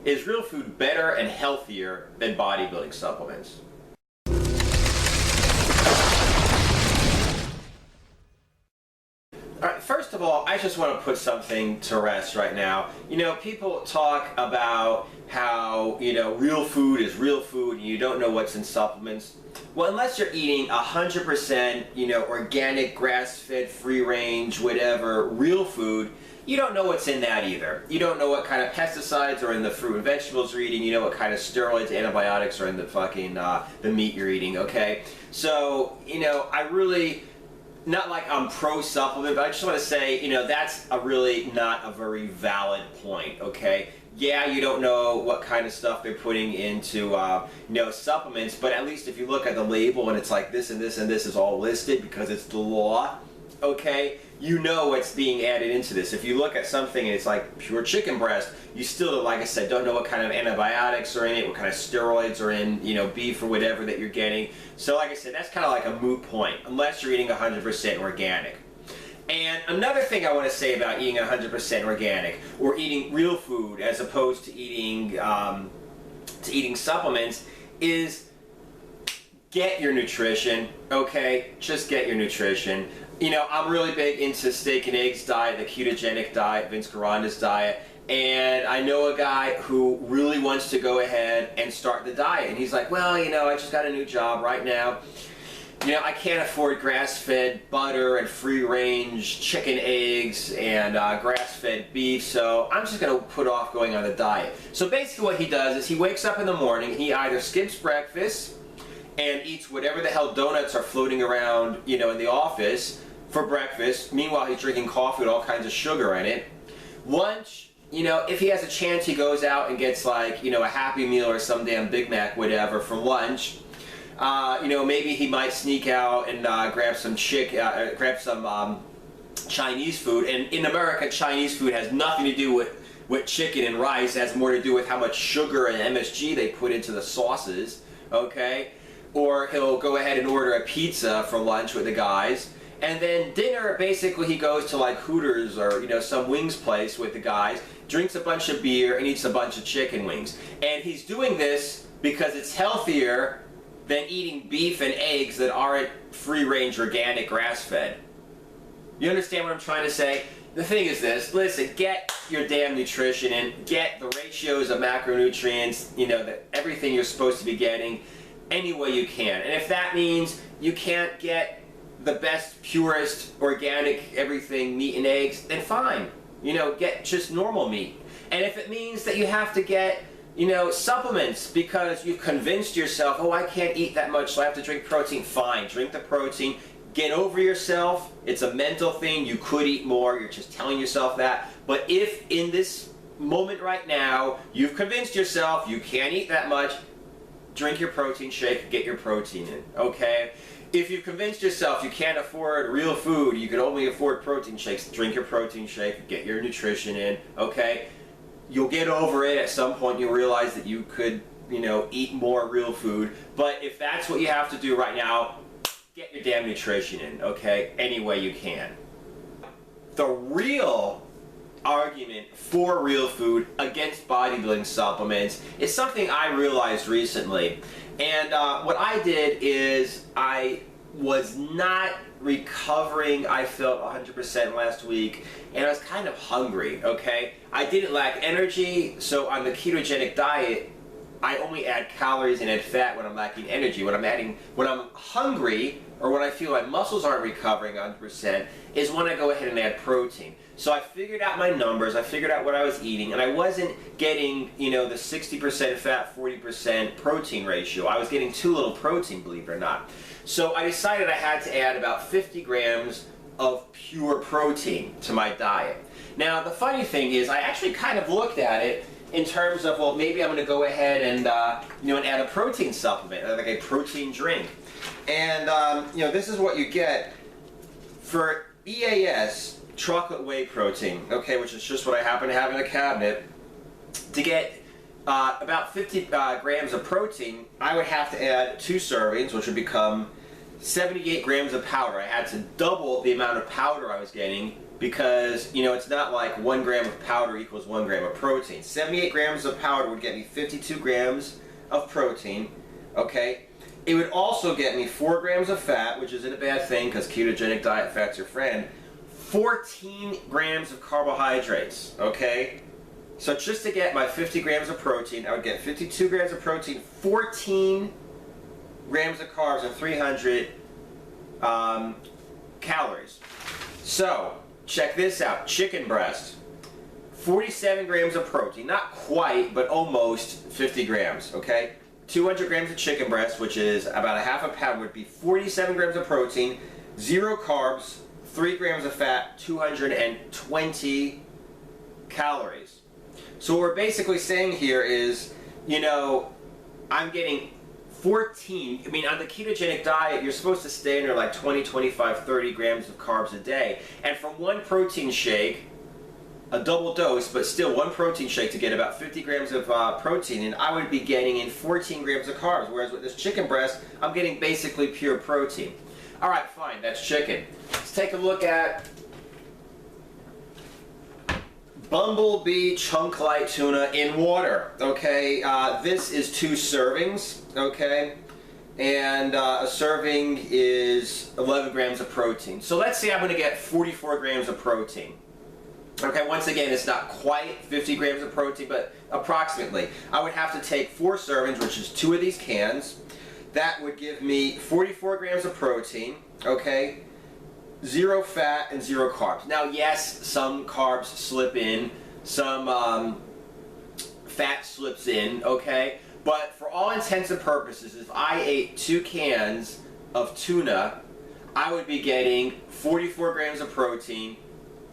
Is real food better and healthier than bodybuilding supplements? All right, first of all, I just want to put something to rest right now. You know, people talk about how, real food is real food and you don't know what's in supplements. Well, unless you're eating 100%, organic, grass-fed, free-range, whatever, real food, you don't know what's in that either. You don't know what kind of pesticides are in the fruit and vegetables you're eating. You know what kind of steroids, antibiotics are in the fucking, the meat you're eating, okay? So, I really... Not like I'm pro-supplement, but I just want to say, that's really not a very valid point, okay? Yeah, you don't know what kind of stuff they're putting into, supplements, but at least if you look at the label and it's like this and this and this is all listed because it's the law, okay? You know what's being added into this. If you look at something and it's like pure chicken breast, you still, like I said, don't know what kind of antibiotics are in it, what kind of steroids are in, beef or whatever that you're getting. So like I said, that's kind of like a moot point, unless you're eating 100% organic. And another thing I want to say about eating 100% organic, or eating real food as opposed to eating supplements, is get your nutrition, okay? Just get your nutrition. I'm really big into steak and eggs diet, the ketogenic diet, Vince Caranda's diet, and I know a guy who really wants to go ahead and start the diet, and he's like, well, I just got a new job right now. I can't afford grass-fed butter and free-range chicken eggs and grass-fed beef, so I'm just going to put off going on the diet. So basically what he does is he wakes up in the morning, he either skips breakfast and eats whatever the hell donuts are floating around, in the office for breakfast. Meanwhile, he's drinking coffee with all kinds of sugar in it. Lunch, if he has a chance, he goes out and gets like, a Happy Meal or some damn Big Mac, whatever, for lunch. Maybe he might sneak out and grab some Chinese food. And in America, Chinese food has nothing to do with chicken and rice. It has more to do with how much sugar and MSG they put into the sauces, okay? Or he'll go ahead and order a pizza for lunch with the guys. And then dinner, basically he goes to like Hooters or, some wings place with the guys, drinks a bunch of beer and eats a bunch of chicken wings. And he's doing this because it's healthier than eating beef and eggs that aren't free-range, organic, grass-fed. You understand what I'm trying to say? The thing is this, listen, get your damn nutrition in, get the ratios of macronutrients, everything you're supposed to be getting any way you can. And if that means you can't get the best, purest, organic, everything, meat and eggs, then fine. Get just normal meat. And if it means that you have to get, supplements because you've convinced yourself, oh, I can't eat that much, so I have to drink protein, fine, drink the protein. Get over yourself. It's a mental thing. You could eat more. You're just telling yourself that. But if in this moment right now, you've convinced yourself you can't eat that much, drink your protein shake, get your protein in, okay? If you've convinced yourself you can't afford real food, you can only afford protein shakes, drink your protein shake, get your nutrition in, okay? You'll get over it. At some point you'll realize that you could, eat more real food. But if that's what you have to do right now, get your damn nutrition in, okay? Any way you can. The real argument for real food against bodybuilding supplements is something I realized recently. And what I did is I was not recovering, I felt 100% last week, and I was kind of hungry, okay? I didn't lack energy, so on the ketogenic diet, I only add calories and add fat when I'm lacking energy. When I'm hungry, or when I feel my muscles aren't recovering 100%, is when I go ahead and add protein. So I figured out my numbers, I figured out what I was eating, and I wasn't getting, the 60% fat, 40% protein ratio. I was getting too little protein, believe it or not. So I decided I had to add about 50 grams of pure protein to my diet. Now, the funny thing is, I actually kind of looked at it in terms of, well, maybe I'm going to go ahead and, and add a protein supplement, like a protein drink. And, this is what you get for EAS, chocolate whey protein, okay, which is just what I happen to have in the cabinet. To get about 50 grams of protein, I would have to add 2 servings, which would become 78 grams of powder. I had to double the amount of powder I was getting because, you know, it's not like 1 gram of powder equals 1 gram of protein. 78 grams of powder would get me 52 grams of protein, okay? It would also get me 4 grams of fat, which isn't a bad thing because ketogenic diet, fat's your friend. 14 grams of carbohydrates, okay? So just to get my 50 grams of protein, I would get 52 grams of protein, 14 grams of carbs, and 300 calories. So, check this out. Chicken breast, 47 grams of protein. Not quite, but almost 50 grams, okay? 200 grams of chicken breast, which is about a half a pound, would be 47 grams of protein, 0 carbs, 3 grams of fat, 220 calories. So what we're basically saying here is, you know, I'm getting 14, I mean, on the ketogenic diet, you're supposed to stay under like 20, 25, 30 grams of carbs a day. And from one protein shake, a double dose, but still one protein shake to get about 50 grams of protein, and I would be getting in 14 grams of carbs. Whereas with this chicken breast, I'm getting basically pure protein. All right, fine, that's chicken. Let's take a look at Bumblebee Chunk Light Tuna in water, okay? This is 2 servings, okay? And a serving is 11 grams of protein. So let's say I'm going to get 44 grams of protein. Okay, once again, it's not quite 50 grams of protein, but approximately. I would have to take 4 servings, which is 2 of these cans. That would give me 44 grams of protein, okay? 0 fat and 0 carbs. Now, yes, some carbs slip in, some fat slips in, okay? But for all intents and purposes, if I ate 2 cans of tuna, I would be getting 44 grams of protein,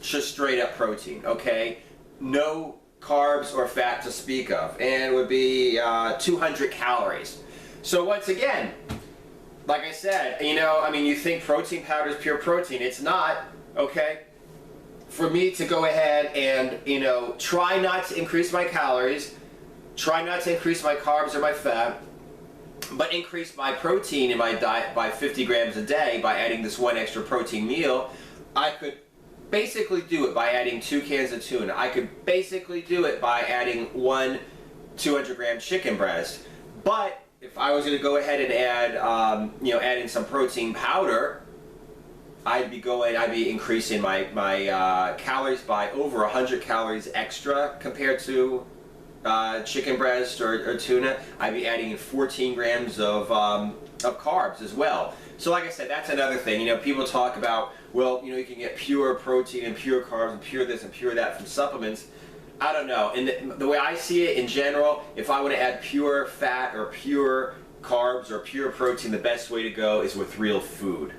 just straight up protein, okay? No carbs or fat to speak of, and it would be 200 calories. So once again, like I said, you know, I mean, you think protein powder is pure protein. It's not, okay? For me to go ahead and, you know, try not to increase my calories, try not to increase my carbs or my fat, but increase my protein in my diet by 50 grams a day by adding this 1 extra protein meal, I could basically do it by adding 2 cans of tuna. I could basically do it by adding 1 200-gram chicken breast. But if I was going to go ahead and add, you know, add in some protein powder, I'd be increasing my calories by over 100 calories extra compared to chicken breast or tuna. I'd be adding in 14 grams of carbs as well. So like I said, that's another thing. You know, people talk about, well, you know, you can get pure protein and pure carbs and pure this and pure that from supplements. I don't know. And the way I see it in general, if I want to add pure fat or pure carbs or pure protein, the best way to go is with real food.